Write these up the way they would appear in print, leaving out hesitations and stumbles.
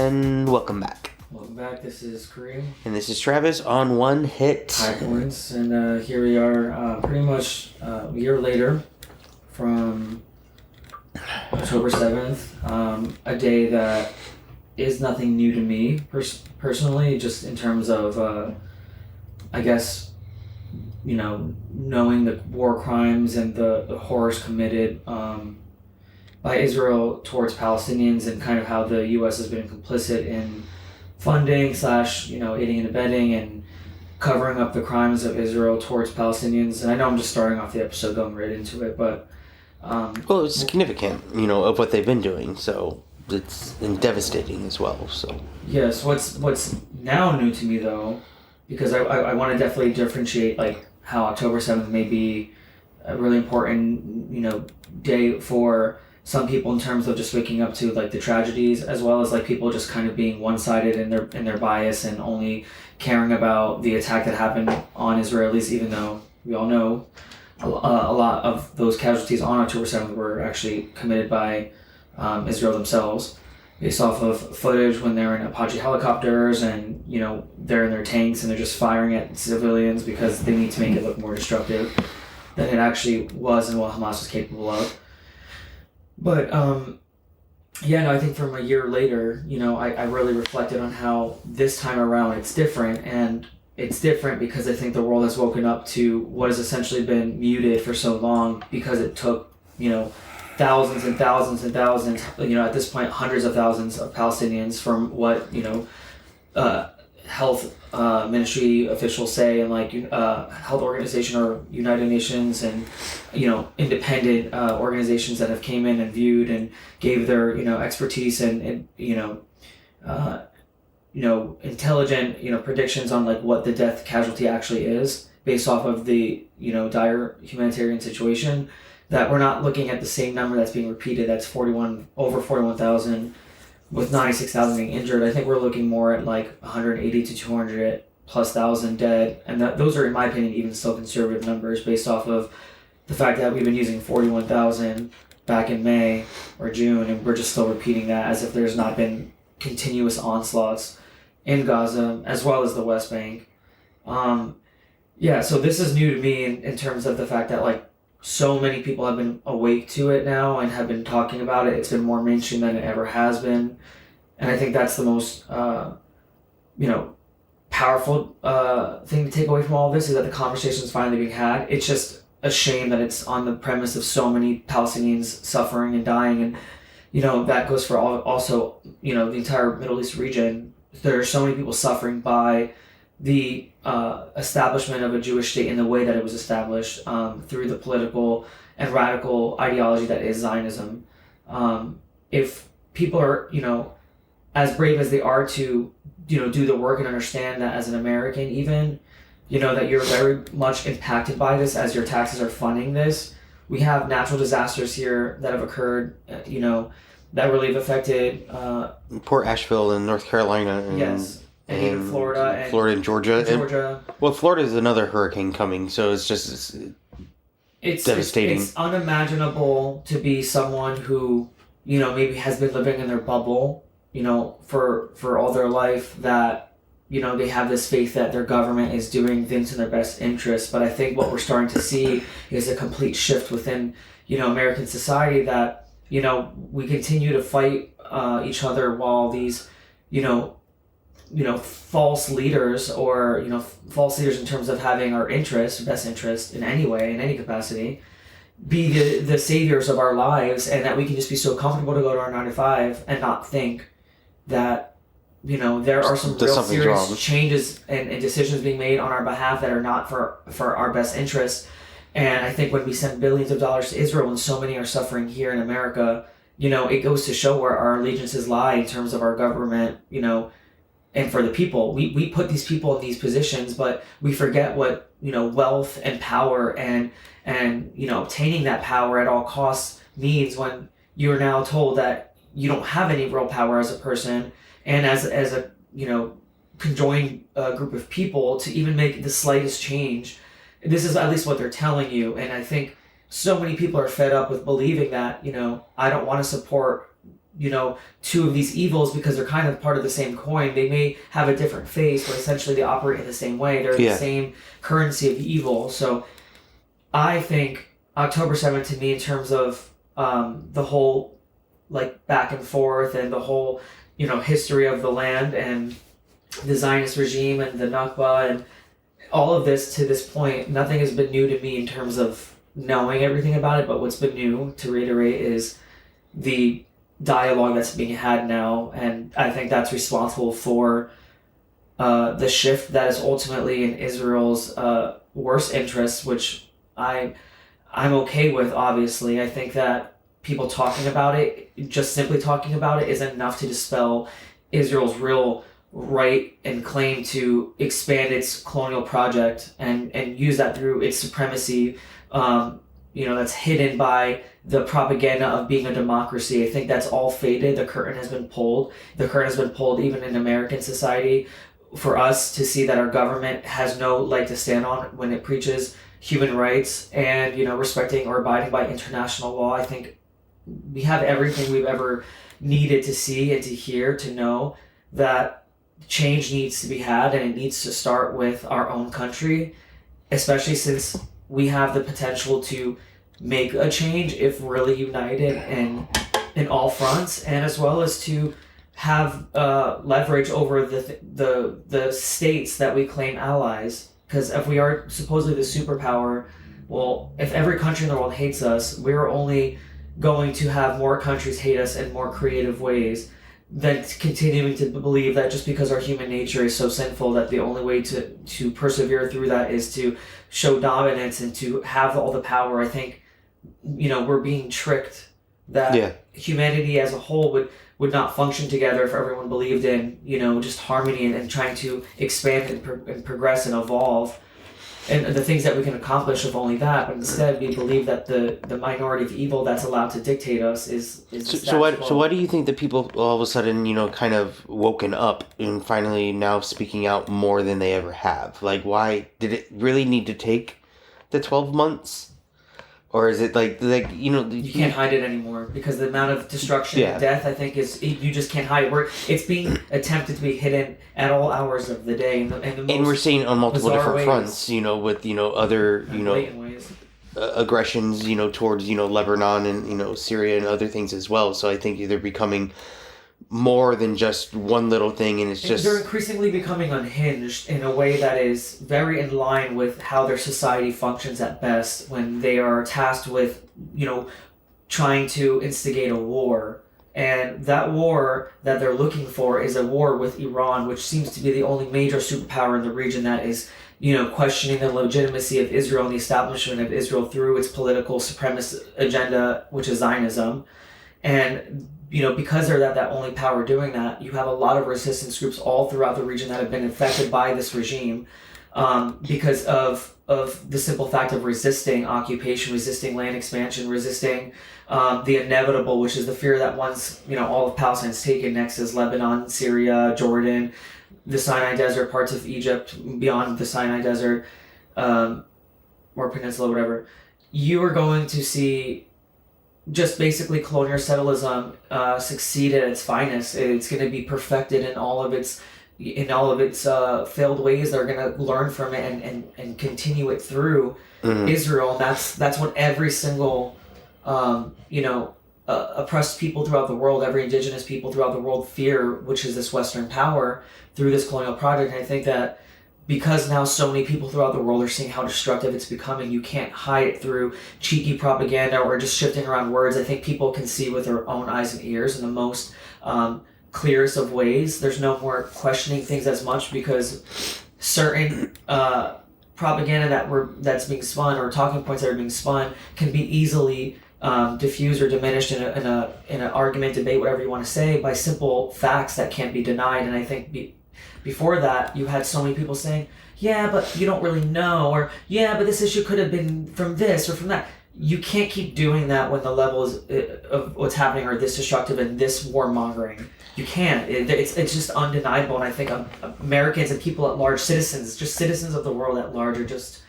And welcome back. Welcome back. This is Kareem. And this is Travis on One Hit. High Points. And here we are pretty much a year later from October 7th. A day that is nothing new to me personally, just in terms of, I guess, knowing the war crimes and the horrors committed by Israel towards Palestinians, and kind of how the U.S. has been complicit in funding / aiding and abetting and covering up the crimes of Israel towards Palestinians. And I know I'm just starting off the episode going right into it, but well, it's significant, of what they've been doing, so it's devastating as well. So yes, what's now new to me though, because I want to definitely differentiate like how October 7th may be a really important day for some people in terms of just waking up to like the tragedies, as well as like people just kind of being one-sided in their bias and only caring about the attack that happened on Israelis, even though we all know a lot of those casualties on October 7th were actually committed by Israel themselves, based off of footage when they're in Apache helicopters and they're in their tanks and they're just firing at civilians because they need to make it look more destructive than it actually was and what Hamas was capable of. But I think from a year later, I really reflected on how this time around it's different, and it's different because I think the world has woken up to what has essentially been muted for so long, because it took thousands and thousands and thousands, at this point hundreds of thousands of Palestinians, from what health ministry officials say, and health organization or United Nations and independent organizations that have came in and viewed and gave their expertise and intelligent predictions on like what the death casualty actually is, based off of the dire humanitarian situation, that we're not looking at the same number that's being repeated. That's over 41,000 with 96,000 being injured. I think we're looking more at like 180 to 200 plus thousand dead, and those are, in my opinion, even still conservative numbers based off of the fact that we've been using 41,000 back in May or June, and we're just still repeating that as if there's not been continuous onslaughts in Gaza as well as the West Bank. So this is new to me in terms of the fact that like so many people have been awake to it now and have been talking about it. It's been more mainstream than it ever has been. And I think that's the most, powerful thing to take away from all of this, is that the conversation is finally being had. It's just a shame that it's on the premise of so many Palestinians suffering and dying. And, that goes for also the entire Middle East region. There are so many people suffering by the establishment of a Jewish state in the way that it was established, through the political and radical ideology that is Zionism. If people are, as brave as they are to, do the work and understand that as an American even, that you're very much impacted by this as your taxes are funding this. We have natural disasters here that have occurred, that really have affected... Port Asheville in North Carolina. Yes. And even Florida and Georgia. Well, Florida is another hurricane coming, so it's devastating. It's unimaginable to be someone who, maybe has been living in their bubble, for all their life, that, they have this faith that their government is doing things in their best interest. But I think what we're starting to see is a complete shift within, American society, that, we continue to fight each other while these, false leaders, or, false leaders in terms of having our best interest in any way, in any capacity, be the saviors of our lives, and that we can just be so comfortable to go to our 9 to 5 and not think that, there are some real serious changes and decisions being made on our behalf that are not for our best interest. And I think when we send billions of dollars to Israel and so many are suffering here in America, it goes to show where our allegiances lie in terms of our government, and for the people. We put these people in these positions, but we forget what, wealth and power and obtaining that power at all costs means, when you are now told that you don't have any real power as a person and as a, conjoined group of people to even make the slightest change. This is at least what they're telling you. And I think so many people are fed up with believing that, I don't want to support two of these evils because they're kind of part of the same coin. They may have a different face, but essentially they operate in the same way. They're the same currency of evil. So I think October 7th to me, in terms of the whole like back and forth and the whole history of the land and the Zionist regime and the Nakba and all of this to this point, nothing has been new to me in terms of knowing everything about it. But what's been new, to reiterate, is the dialogue that's being had now, and I think that's responsible for the shift that is ultimately in Israel's worst interests, which I'm okay with. Obviously, I think that people talking about it, just simply talking about it, is enough to dispel Israel's real right and claim to expand its colonial project and use that through its supremacy. That's hidden by the propaganda of being a democracy. I think that's all faded. The curtain has been pulled. The curtain has been pulled even in American society for us to see that our government has no leg to stand on when it preaches human rights and, respecting or abiding by international law. I think we have everything we've ever needed to see and to hear to know that change needs to be had, and it needs to start with our own country, especially since we have the potential to make a change if really united in all fronts, and as well as to have leverage over the states that we claim allies. Because if we are supposedly the superpower, well, if every country in the world hates us, we're only going to have more countries hate us in more creative ways than continuing to believe that just because our human nature is so sinful that the only way to persevere through that is to show dominance and to have all the power. I think, we're being tricked that humanity as a whole would not function together if everyone believed in, just harmony and trying to expand and progress and evolve. And the things that we can accomplish if only that, but instead we believe that the minority of evil that's allowed to dictate us is so why do you think that people all of a sudden kind of woken up and finally now speaking out more than they ever have? Like, why did it really need to take the 12 months? Or is it you can't hide it anymore because the amount of destruction and death, I think, you just can't hide it. It's being attempted to be hidden at all hours of the day, and we're seeing on multiple different ways. fronts, with other aggressions, towards Lebanon and Syria and other things as well. So I think they're becoming more than just one little thing, and they're increasingly becoming unhinged in a way that is very in line with how their society functions at best when they are tasked with trying to instigate a war. And that war that they're looking for is a war with Iran, which seems to be the only major superpower in the region that is questioning the legitimacy of Israel and the establishment of Israel through its political supremacist agenda, which is Zionism. And because they're that only power doing that, you have a lot of resistance groups all throughout the region that have been affected by this regime because of the simple fact of resisting occupation, resisting land expansion, resisting the inevitable, which is the fear that once all of Palestine is taken, next is Lebanon, Syria, Jordan, the Sinai Desert, parts of Egypt, beyond the Sinai Desert, or peninsula, whatever, you are going to see just basically colonial settlism succeed at its finest. It's going to be perfected in all of its failed ways. They're going to learn from it and continue it through Israel. That's what every single oppressed people throughout the world, every indigenous people throughout the world fear, which is this Western power through this colonial project. And I think that because now so many people throughout the world are seeing how destructive it's becoming, you can't hide it through cheeky propaganda or just shifting around words. I think people can see with their own eyes and ears in the most clearest of ways. There's no more questioning things as much because certain propaganda that's being spun or talking points that are being spun can be easily diffused or diminished in an argument, debate, whatever you want to say, by simple facts that can't be denied. And I think before that, you had so many people saying, yeah, but you don't really know, or yeah, but this issue could have been from this or from that. You can't keep doing that when the levels of what's happening are this destructive and this warmongering. You can't. It's just undeniable. And I think Americans and people at large, citizens of the world at large, are just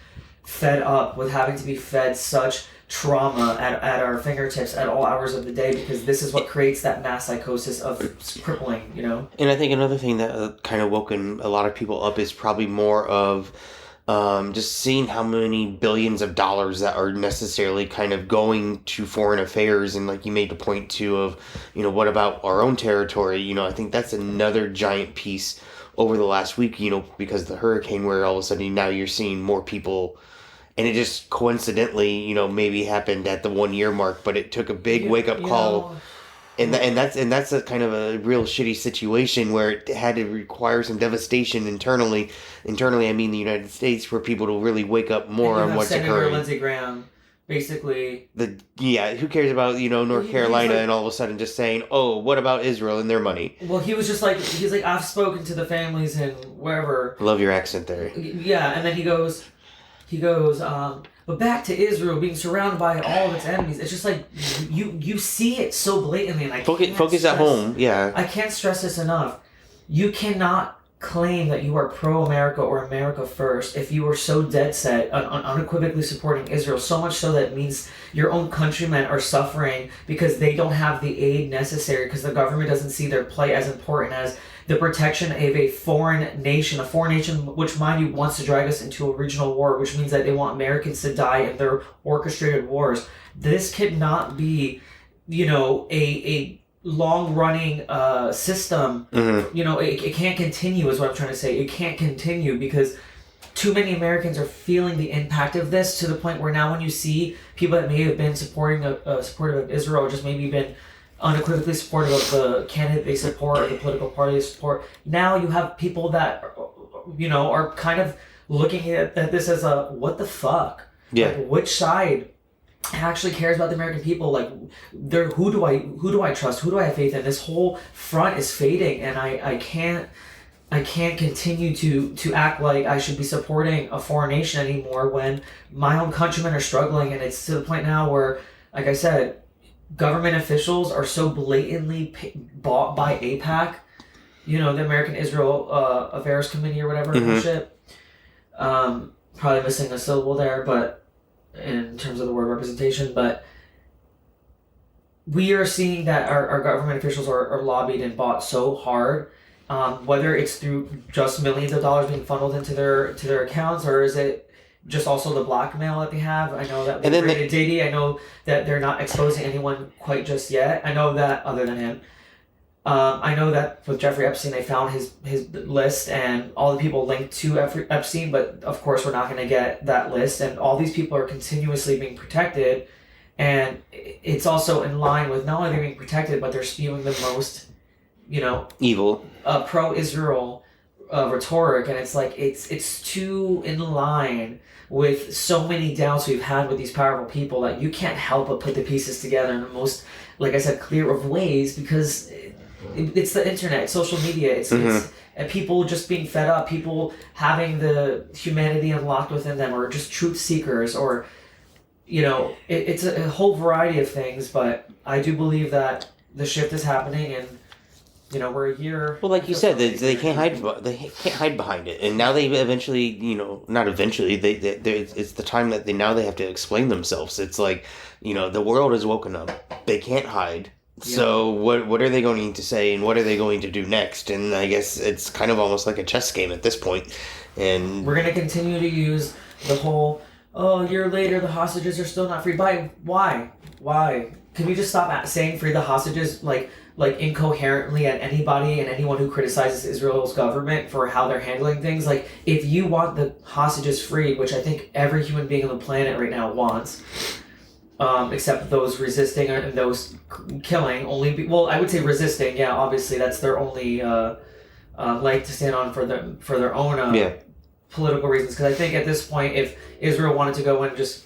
fed up with having to be fed such trauma at our fingertips at all hours of the day, because this is what creates that mass psychosis of crippling, you know? And I think another thing that kind of woken a lot of people up is probably more of just seeing how many billions of dollars that are necessarily kind of going to foreign affairs. And like you made the point too of, what about our own territory? I think that's another giant piece over the last week, because of the hurricane, where all of a sudden now you're seeing more people. And it just coincidentally, maybe happened at the 1 year mark, but it took a big wake up call. And that's a kind of a real shitty situation where it had to require some devastation internally. Internally, I mean the United States, for people to really wake up more on what's occurring. Lindsey Graham, basically. Who cares about North Carolina and all of a sudden just saying, oh, what about Israel and their money? Well, he's like, I've spoken to the families and wherever. Love your accent there. Yeah, and then he goes, but back to Israel being surrounded by all of its enemies. It's just like you see it so blatantly, and I focus at home. Yeah, I can't stress this enough. You cannot claim that you are pro-America or America first if you are so dead set on unequivocally supporting Israel. So much so that it means your own countrymen are suffering because they don't have the aid necessary, because the government doesn't see their plight as important as the protection of a foreign nation, which, mind you, wants to drag us into a regional war, which means that they want Americans to die in their orchestrated wars. This cannot be, a long-running system. Mm-hmm. It can't continue, is what I'm trying to say. It can't continue because too many Americans are feeling the impact of this, to the point where now when you see people that may have been supportive of Israel, or just maybe been unequivocally supportive of the candidate they support or the political party they support, now you have people that are kind of looking at this as a what the fuck. Yeah. Like, which side actually cares about the American people? Like, who do I trust? Who do I have faith in? This whole front is fading, and I can't continue to act like I should be supporting a foreign nation anymore when my own countrymen are struggling. And it's to the point now where, like I said, government officials are so blatantly bought by AIPAC, the American Israel Affairs Committee or whatever bullshit. Probably missing a syllable there, but in terms of the word representation, but we are seeing that our government officials are lobbied and bought so hard, whether it's through just millions of dollars being funneled into their accounts, or is it just also the blackmail that they have. I know that they raided Didi. I know that they're not exposing anyone quite just yet. I know that, other than him. I know that with Jeffrey Epstein, they found his list and all the people linked to Epstein, but of course we're not going to get that list. And all these people are continuously being protected. And it's also in line with not only they're being protected, but they're spewing the most, evil, pro-Israel rhetoric. And it's like, it's too in line with so many doubts we've had with these powerful people that you can't help but put the pieces together in the most, like I said, clear of ways, because it's the internet, it's social media, it's and people just being fed up, people having the humanity unlocked within them, or just truth seekers, or it's a whole variety of things. But I do believe that the shift is happening, and we're a year. Well, like you said, they can't hide. They can't hide behind it, and now they eventually, not eventually. It's the time that they have to explain themselves. It's like, the world has woken up. They can't hide. Yeah. So what are they going to say, and what are they going to do next? And I guess it's kind of almost like a chess game at this point. And we're gonna continue to use the whole, a year later the hostages are still not free. Why? Can we just stop saying free the hostages like incoherently at anybody and anyone who criticizes Israel's government for how they're handling things? Like, if you want the hostages freed, which I think every human being on the planet right now wants, except those resisting and those killing, I would say resisting. Yeah, obviously that's their only leg to stand on for their own political reasons. Because I think at this point, if Israel wanted to go and just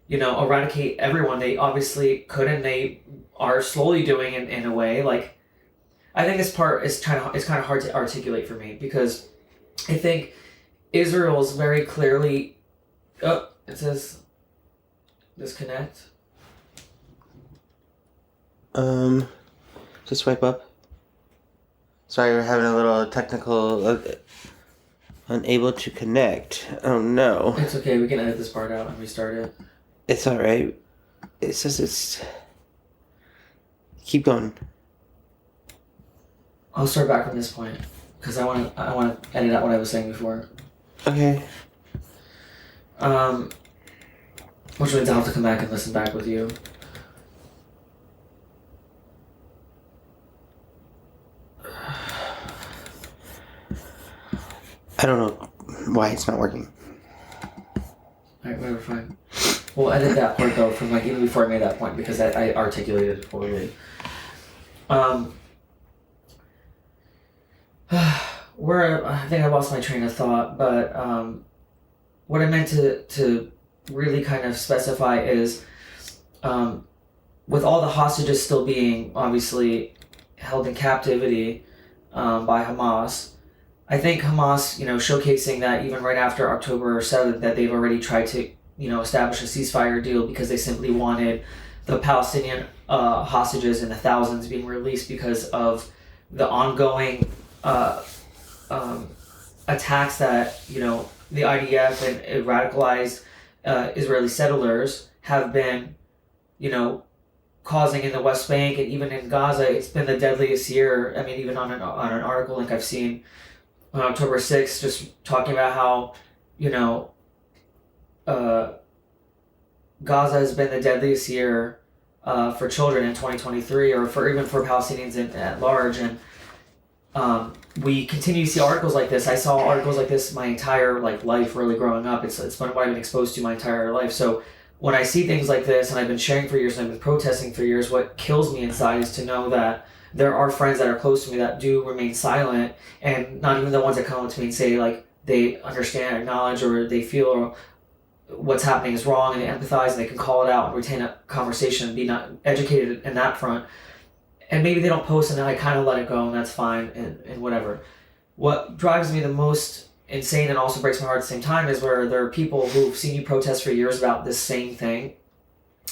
eradicate everyone, they obviously could, and they are slowly doing in a way. Like, I think this part is kind of hard to articulate for me, because I think Israel's very clearly. Oh, it says disconnect. Just swipe up. Sorry, we're having a little technical. Unable to connect. Oh no. It's okay. We can edit this part out and restart it. It's alright. It says it's... Keep going. I'll start back from this point because I want to edit out what I was saying before. Okay. Which means I'll have to come back and listen back with you. I don't know why it's not working. Alright, whatever, fine. We'll edit that part though from like even before I made that point because I articulated it poorly. Where I think I lost my train of thought, but what I meant to really kind of specify is with all the hostages still being obviously held in captivity by Hamas, I think Hamas, showcasing that even right after October 7th, that they've already tried to, establish a ceasefire deal because they simply wanted the Palestinian hostages in the thousands being released because of the ongoing attacks that, the IDF and radicalized Israeli settlers have been, causing in the West Bank and even in Gaza. It's been the deadliest year. I mean, even on an article link I've seen on October 6th, just talking about how, Gaza has been the deadliest year for children in 2023, or even for Palestinians at large. And we continue to see articles like this. I saw articles like this my entire life, really growing up. It's been what I've been exposed to my entire life. So when I see things like this, and I've been sharing for years, and I've been protesting for years, what kills me inside is to know that there are friends that are close to me that do remain silent, and not even the ones that come up to me and say they understand, acknowledge, or they feel what's happening is wrong, and they empathize, and they can call it out and retain a conversation and be not educated in that front. And maybe they don't post, and I kind of let it go, and that's fine, and whatever. What drives me the most insane and also breaks my heart at the same time is where there are people who've seen you protest for years about this same thing,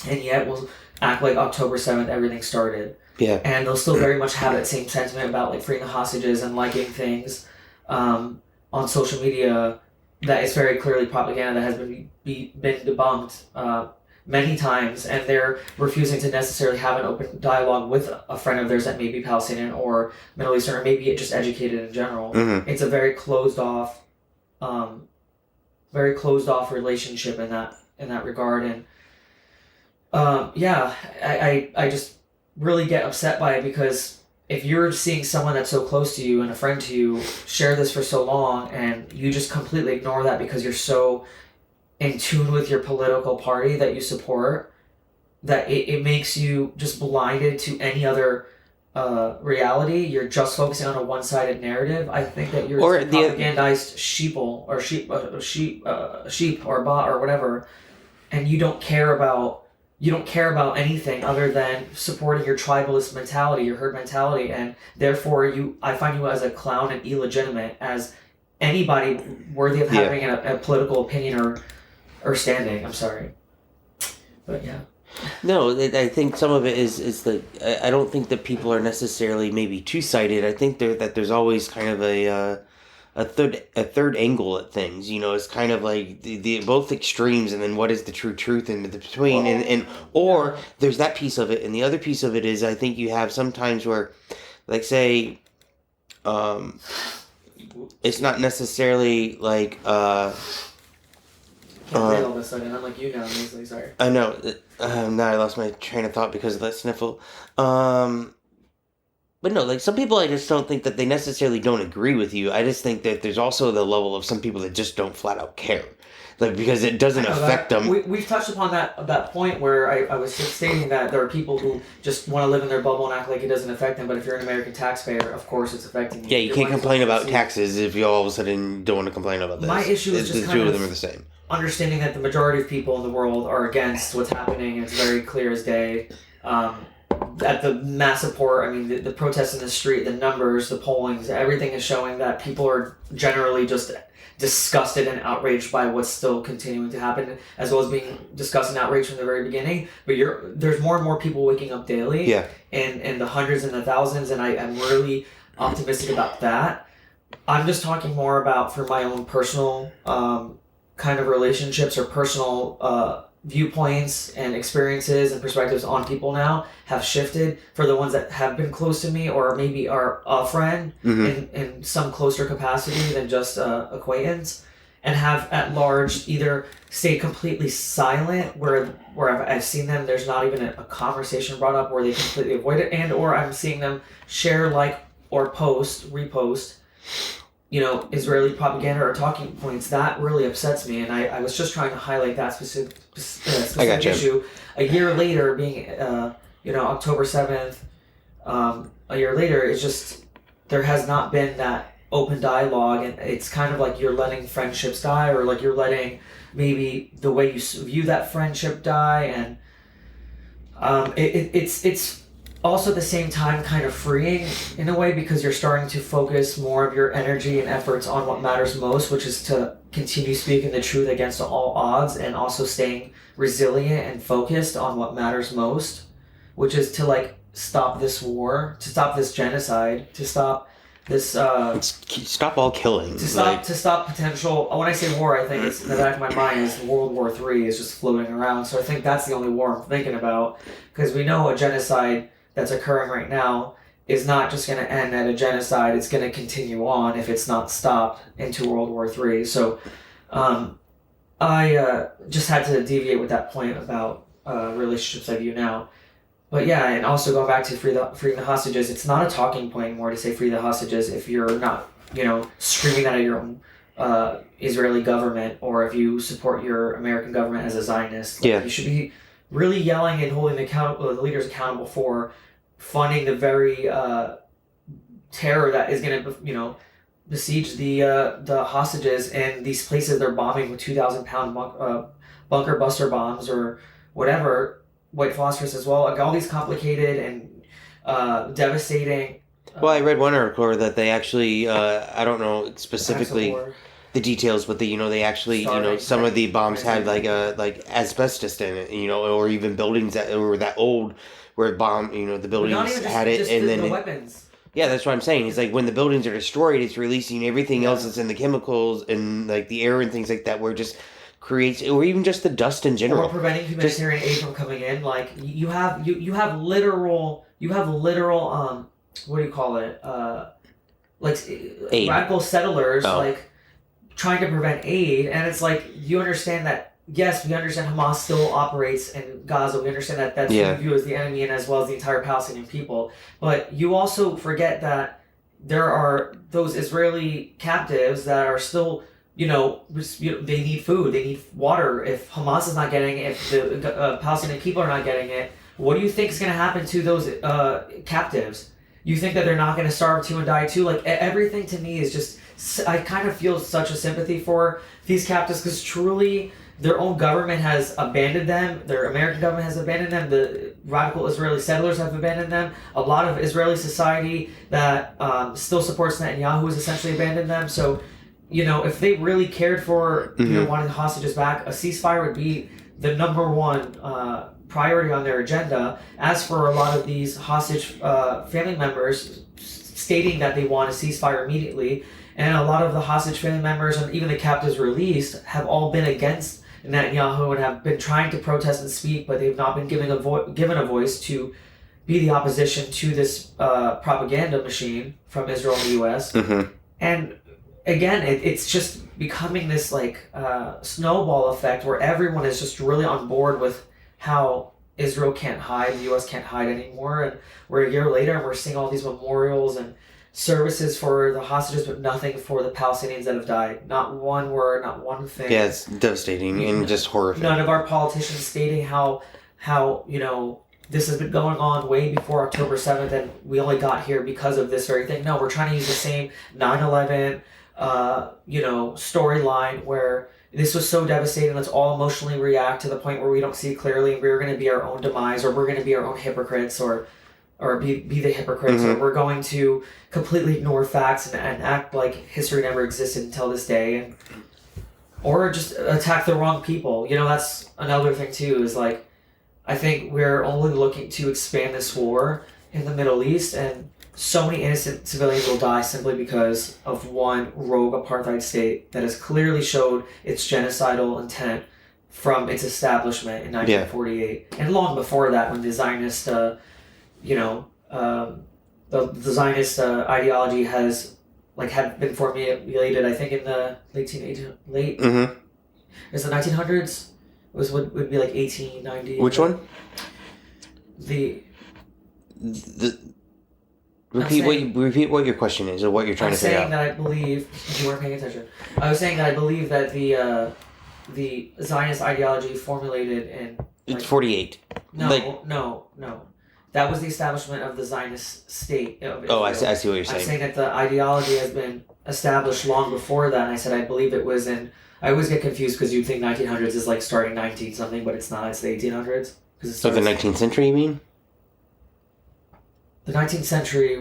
and yet will act like October 7th everything started. Yeah. And they'll still very much have that same sentiment about freeing the hostages and liking things on social media that is very clearly propaganda that has been debunked many times, and they're refusing to necessarily have an open dialogue with a friend of theirs that may be Palestinian or Middle Eastern, or maybe just educated in general. Mm-hmm. It's a very closed off relationship in that regard. And I just really get upset by it, because if you're seeing someone that's so close to you and a friend to you share this for so long, and you just completely ignore that because you're so in tune with your political party that you support, that it makes you just blinded to any other reality. You're just focusing on a one-sided narrative. I think that you're propagandized sheep or bot or whatever, and you don't care about anything other than supporting your tribalist mentality, your herd mentality, and therefore I find you as a clown and illegitimate as anybody worthy of having a political opinion or standing. I'm sorry, but yeah. No, I think some of it is that I don't think that people are necessarily maybe two-sided. I think that there's always kind of a third angle at things. It's kind of like the both extremes, and then what is the true truth in between, or there's that piece of it, and the other piece of it is I think you have sometimes where, say, it's not necessarily like. All of a sudden, I'm like you now. I'm sorry. I know. Now I lost my train of thought because of that sniffle. But no, some people, I just don't think that they necessarily don't agree with you. I just think that there's also the level of some people that just don't flat out care, because it doesn't affect them. We've touched upon that point where I was stating that there are people who just want to live in their bubble and act like it doesn't affect them. But if you're an American taxpayer, of course it's affecting you. Yeah, you can't complain about taxes if you all of a sudden don't want to complain about this. My issue is just the two of them are the same. Understanding that the majority of people in the world are against what's happening. It's very clear as day. At the mass support, the protests in the street, the numbers, the pollings, everything is showing that people are generally just disgusted and outraged by what's still continuing to happen, as well as being disgusted and outraged from the very beginning. But there's more and more people waking up daily, in the hundreds and the thousands, and I'm really optimistic about that. I'm just talking more about for my own personal kind of relationships or personal viewpoints and experiences and perspectives on people now have shifted for the ones that have been close to me or maybe are a friend in some closer capacity than just acquaintance, and have at large either stayed completely silent where I've seen them, there's not even a conversation brought up, where they completely avoid it, and or I'm seeing them share, like, or repost Israeli propaganda or talking points. That really upsets me, and I was just trying to highlight that specific issue. A year later, being October 7th, a year later, it's just there has not been that open dialogue, and it's kind of like you're letting friendships die, or like you're letting maybe the way you view that friendship die, and it's also at the same time kind of freeing in a way, because you're starting to focus more of your energy and efforts on what matters most, which is to continue speaking the truth against all odds, and also staying resilient and focused on what matters most, which is to like stop this war, to stop this genocide, to stop this stop all killing, to stop potential. When I say war, I think it's in the back of my mind is World War III is just floating around. So I think that's the only war I'm thinking about, because we know a genocide that's occurring right now is not just going to end at a genocide. It's going to continue on if it's not stopped into World War III. So I just had to deviate with that point about relationships I view now. But yeah, and also going back to freeing the hostages, it's not a talking point anymore to say free the hostages if you're not, screaming that at your own Israeli government, or if you support your American government as a Zionist. You should be really yelling and holding the leaders accountable for funding the very terror that is going to, besiege the hostages in these places they're bombing with 2,000-pound bunker buster bombs or whatever, white phosphorus as well. Like, all these complicated and devastating. Well, I read one article that they actually, I don't know specifically the details, but they actually, some of the bombs had like asbestos in it, or even buildings that were that old where the buildings had it, and then the weapons. Yeah, that's what I'm saying. It's like when the buildings are destroyed, it's releasing everything else that's in the chemicals and like the air and things like that, where it just creates, or even just the dust in general. Or preventing humanitarian aid from coming in. Like you have literal what do you call it? Aid. Radical settlers like trying to prevent aid, and it's like, you understand that. Yes, we understand Hamas still operates in Gaza. We understand that that's who we view as the enemy, and as well as the entire Palestinian people. But you also forget that there are those Israeli captives that are still, they need food, they need water. If Hamas is not getting it, if the Palestinian people are not getting it, what do you think is going to happen to those captives? You think that they're not going to starve too and die too? Like, everything to me is just, I kind of feel such a sympathy for these captives, because truly their own government has abandoned them. Their American government has abandoned them. The radical Israeli settlers have abandoned them. A lot of Israeli society that still supports Netanyahu has essentially abandoned them. So, if they really cared for, wanting the hostages back, a ceasefire would be the number one priority on their agenda. As for a lot of these hostage family members stating that they want a ceasefire immediately, and a lot of the hostage family members and even the captives released have all been against Netanyahu and have been trying to protest and speak, but they've not been given a voice to be the opposition to this propaganda machine from Israel and the U.S. And again, it's just becoming this snowball effect where everyone is just really on board with how Israel can't hide, the U.S. can't hide anymore, and we're a year later and we're seeing all these memorials and services for the hostages, but nothing for the Palestinians that have died. Not one word, not one thing. Yeah, it's devastating and just horrific. None of our politicians stating how this has been going on way before October 7th, and we only got here because of this very thing. No, we're trying to use the same 9/11 storyline where this was so devastating, let's all emotionally react to the point where we don't see clearly, and we're going to be our own demise, or we're going to be our own hypocrites, or be the hypocrites, or we're going to completely ignore facts and act like history never existed until this day, or just attack the wrong people. That's another thing too, is like, I think we're only looking to expand this war in the Middle East, and so many innocent civilians will die simply because of one rogue apartheid state that has clearly showed its genocidal intent from its establishment in 1948, and long before that, when the Zionist, the Zionist ideology had been formulated. I think in the late Mm-hmm. is the 1900s. Would be like 1890. Which one? The Repeat what your question is, or what you're trying to figure out. I'm saying that I believe you weren't paying attention. I was saying that I believe that the Zionist ideology formulated in It's 48. No. That was the establishment of the Zionist state of Israel. Oh, I see what you're saying. I'm saying that the ideology has been established long before that, and I said I believe it was in. I always get confused because you think 1900s is like starting 19 something, but it's not. It's the 1800s. So the 19th century, you mean? The 19th century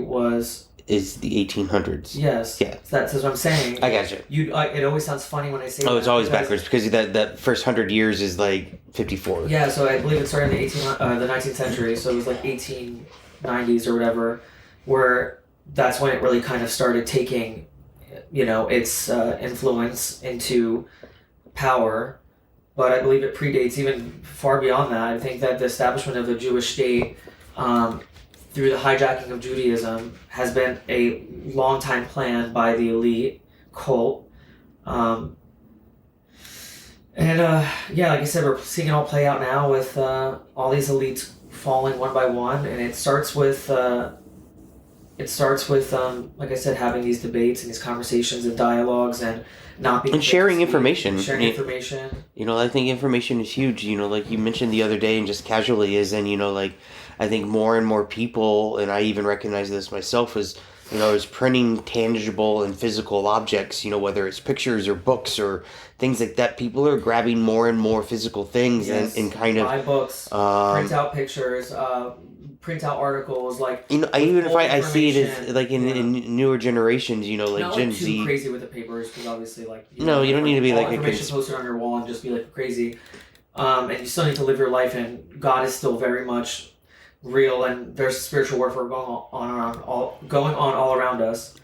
is the 1800s. Yes. Yeah. That's what I'm saying. I got you. It always sounds funny when I say. Oh, it's always backwards because that first 100 years is like 54. Yeah, so I believe it started in the 19th century, so it was like 1890s or whatever, where that's when it really kind of started taking, its influence into power. But I believe it predates even far beyond that. I think that the establishment of the Jewish state, through the hijacking of Judaism, has been a long time plan by the elite cult. Like I said, we're seeing it all play out now with all these elites falling one by one, and it starts with like I said, having these debates and these conversations and dialogues and not being sharing information. I think information is huge. Like you mentioned the other day, and just casually I think more and more people, and I even recognize this myself, is printing tangible and physical objects, whether it's pictures or books or things like that. People are grabbing more and more physical things. Yes. and kind of... Buy books, print out pictures, print out articles, like... I see it as, like, in newer generations, like Gen Z... Not too crazy with the papers, because obviously, like... you don't need to be like a... information posted on your wall and just be, like, crazy. And you still need to live your life, and God is still very much real, and there's spiritual warfare going on all around us.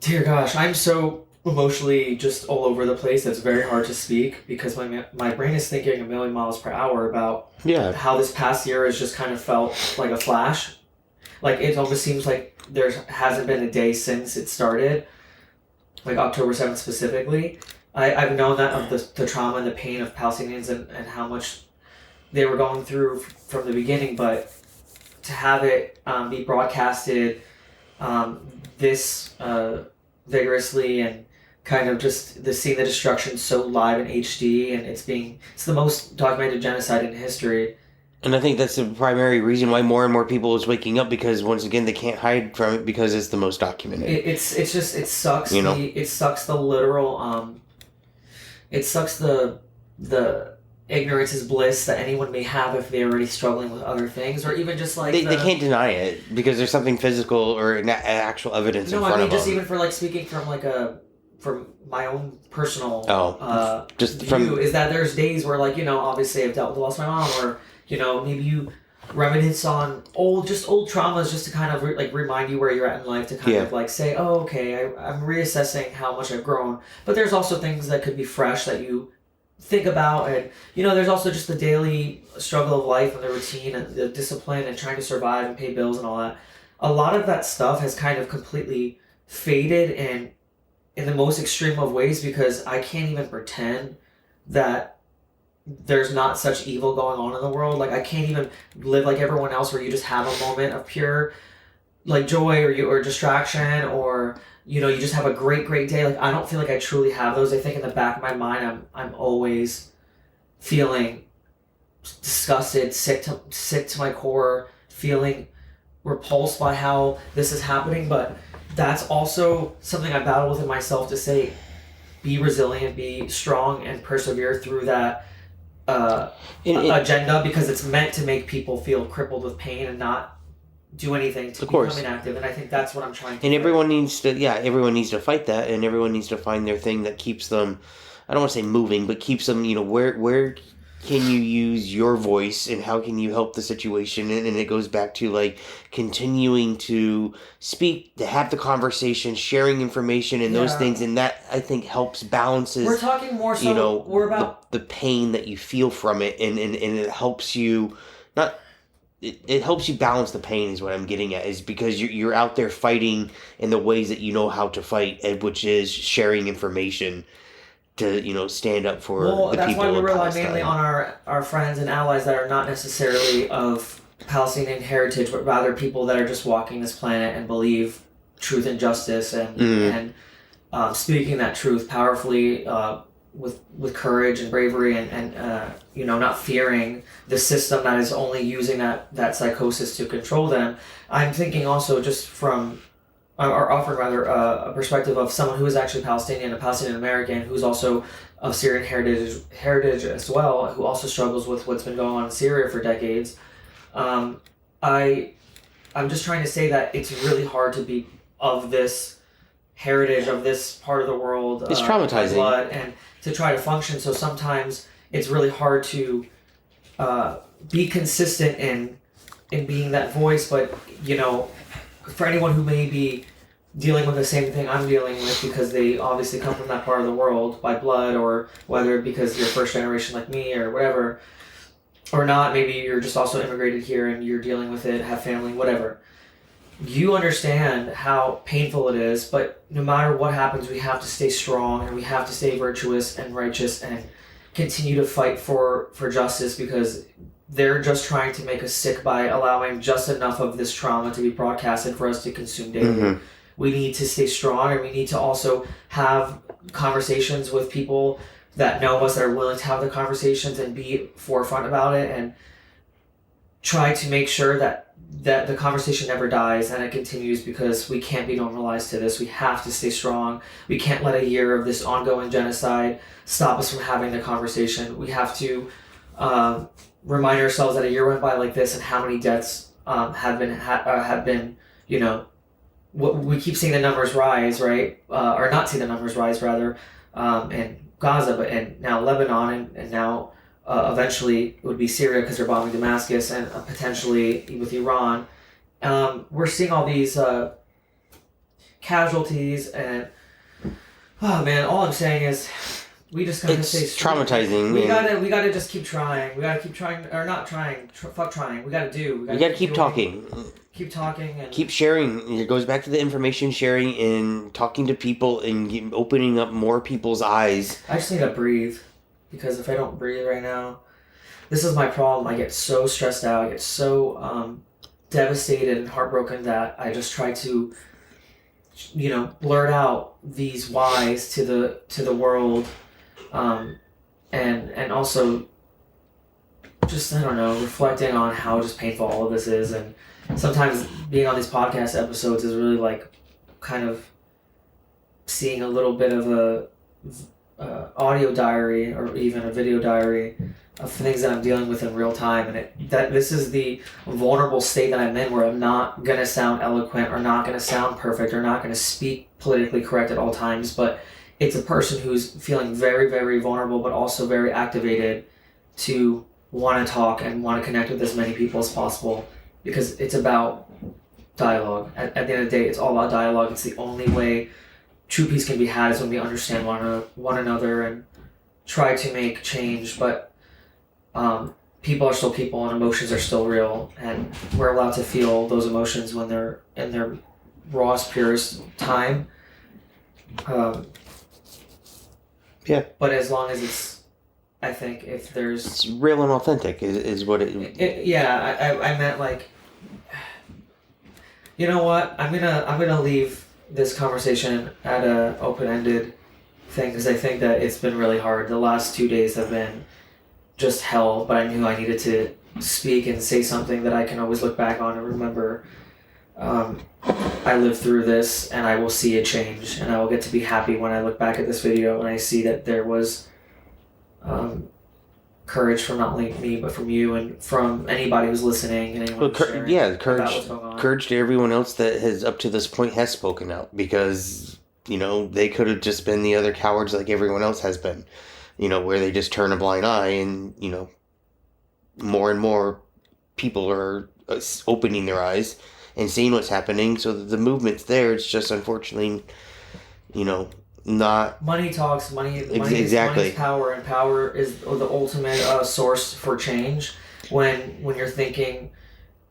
Dear gosh, I'm so emotionally just all over the place. It's very hard to speak because my brain is thinking a million miles per hour about how this past year has just kind of felt like a flash. Like it almost seems like there hasn't been a day since it started, like October 7th specifically. I've known that of the trauma and the pain of Palestinians and how much they were going through from the beginning, but to have it be broadcasted this vigorously and kind of just seeing the destruction so live in HD, and it's the most documented genocide in history. And I think that's the primary reason why more and more people is waking up, because once again they can't hide from it because it's the most documented. It sucks. It sucks the literal. It sucks the ignorance is bliss that anyone may have if they're already struggling with other things, or even just like... They can't deny it because there's something physical or actual evidence in front of them. Just even for like speaking from my own personal just view, is that there's days where obviously I've dealt with the loss of my mom, or maybe you reminisce on old traumas just to kind of remind you where you're at in life, to kind of like say, oh, okay, I'm reassessing how much I've grown. But there's also things that could be fresh that you think about, and there's also just the daily struggle of life and the routine and the discipline and trying to survive and pay bills and all that. A lot of that stuff has kind of completely faded and in the most extreme of ways, because I can't even pretend that there's not such evil going on in the world. Like I can't even live like everyone else where you just have a moment of pure like joy or distraction, or you just have a great day. Like I don't feel like I truly have those. I think in the back of my mind I'm always feeling disgusted, sick to my core, feeling repulsed by how this is happening. But that's also something I battle within myself, to say be resilient, be strong, and persevere through that agenda, because it's meant to make people feel crippled with pain and not do anything to become inactive. And I think that's what I'm trying to do. Everyone needs to fight that, and everyone needs to find their thing that keeps them, I don't want to say moving, but keeps them, where can you use your voice and how can you help the situation? And it goes back to like continuing to speak, to have the conversation, sharing information and those Yeah. things. And that I think helps balances, We're talking more so. you know, We're about. the pain that you feel from it. And it helps you not. It helps you balance the pain is what I'm getting at, is because you're out there fighting in the ways that you know how to fight, which is sharing information to, you know, stand up for Well, the that's people why we of rely Palestine. mainly on our friends and allies that are not necessarily of Palestinian heritage, but rather people that are just walking this planet and believe truth and justice and speaking that truth powerfully with courage and bravery and you know, not fearing the system that is only using that psychosis to control them. I'm thinking also just from or offering rather a perspective of someone who is actually Palestinian, a Palestinian American, who's also of Syrian heritage as well, who also struggles with what's been going on in Syria for decades. Um, I'm just trying to say that it's really hard to be of this heritage of this part of the world. It's traumatizing. Blood, and to try to function. So sometimes it's really hard to be consistent in being that voice. But you know, for anyone who may be dealing with the same thing I'm dealing with, because they obviously come from that part of the world by blood, or whether because you're first generation like me or whatever, or not, maybe you're just also immigrated here and you're dealing with it, have family, whatever. You understand how painful it is, but no matter what happens, we have to stay strong and we have to stay virtuous and righteous and continue to fight for justice, because they're just trying to make us sick by allowing just enough of this trauma to be broadcasted for us to consume daily. Mm-hmm. We need to stay strong, and we need to also have conversations with people that know us, that are willing to have the conversations and be forefront about it, and try to make sure that the conversation never dies and it continues, because we can't be normalized to this. We have to stay strong. We can't let a year of this ongoing genocide stop us from having the conversation. We have to remind ourselves that a year went by like this, and how many deaths have been, you know, we keep seeing the numbers rise, right? Or not see the numbers rise, rather, in Gaza, but and now Lebanon, and now eventually it would be Syria, because they're bombing Damascus, and potentially with Iran. We're seeing all these casualties, and oh man, all I'm saying is we just gotta stay strong. Traumatizing. We gotta just keep trying. We gotta keep trying, or not trying. Fuck trying. We gotta do. We gotta keep talking. Keep talking and keep sharing. It goes back to the information sharing and talking to people and opening up more people's eyes. I just need to breathe, because if I don't breathe right now, this is my problem. I get so stressed out. I get so devastated and heartbroken that I just try to, you know, blurt out these whys to the world, and also just, I don't know, reflecting on how just painful all of this is. And sometimes being on these podcast episodes is really like kind of seeing a little bit of a audio diary, or even a video diary of things that I'm dealing with in real time. And this is the vulnerable state that I'm in, where I'm not gonna sound eloquent, or not gonna sound perfect, or not gonna speak politically correct at all times, but it's a person who's feeling very, very vulnerable, but also very activated to want to talk and want to connect with as many people as possible, because it's about dialogue. At the end of the day, it's all about dialogue. It's the only way true peace can be had, is when we understand one another and try to make change. But people are still people, and emotions are still real, and we're allowed to feel those emotions when they're in their rawest, purest time. Yeah. But as long as it's, I think if there's... It's real and authentic is what it... Yeah, I meant like... You know what? I'm gonna leave this conversation at a open-ended thing, because I think that it's been really hard. The last 2 days have been just hell, but I knew I needed to speak and say something that I can always look back on and remember. I lived through this, and I will see a change, and I will get to be happy when I look back at this video and I see that there was courage from not only me, but from you and from anybody who's listening, and anyone who's sharing about what's going on. Courage to everyone else that has up to this point has spoken out, because, you know, they could have just been the other cowards like everyone else has been. where they just turn a blind eye, and more and more people are opening their eyes and seeing what's happening. So the movement's there. It's just unfortunately, not money talks. Money exactly. Money's power, and power is the ultimate source for change. When you're thinking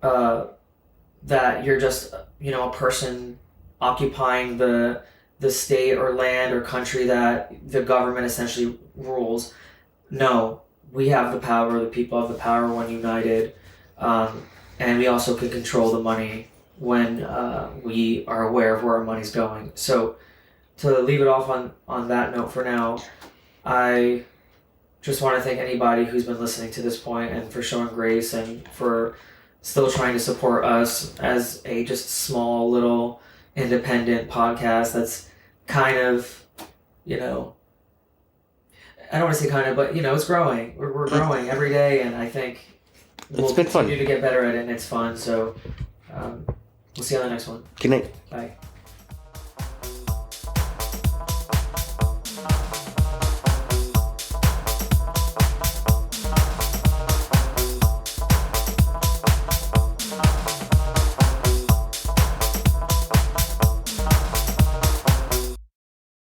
that you're just a person occupying the state or land or country that the government essentially rules. No, we have the power. The people have the power when united, and we also can control the money when we are aware of where our money's going. So, to leave it off on that note for now, I just want to thank anybody who's been listening to this point and for showing grace and for still trying to support us as a just small little independent podcast that's kind of, I don't want to say kind of, but it's growing. We're growing every day, and I think we'll continue to get better at it, and it's fun. So we'll see you on the next one. Good night. Bye.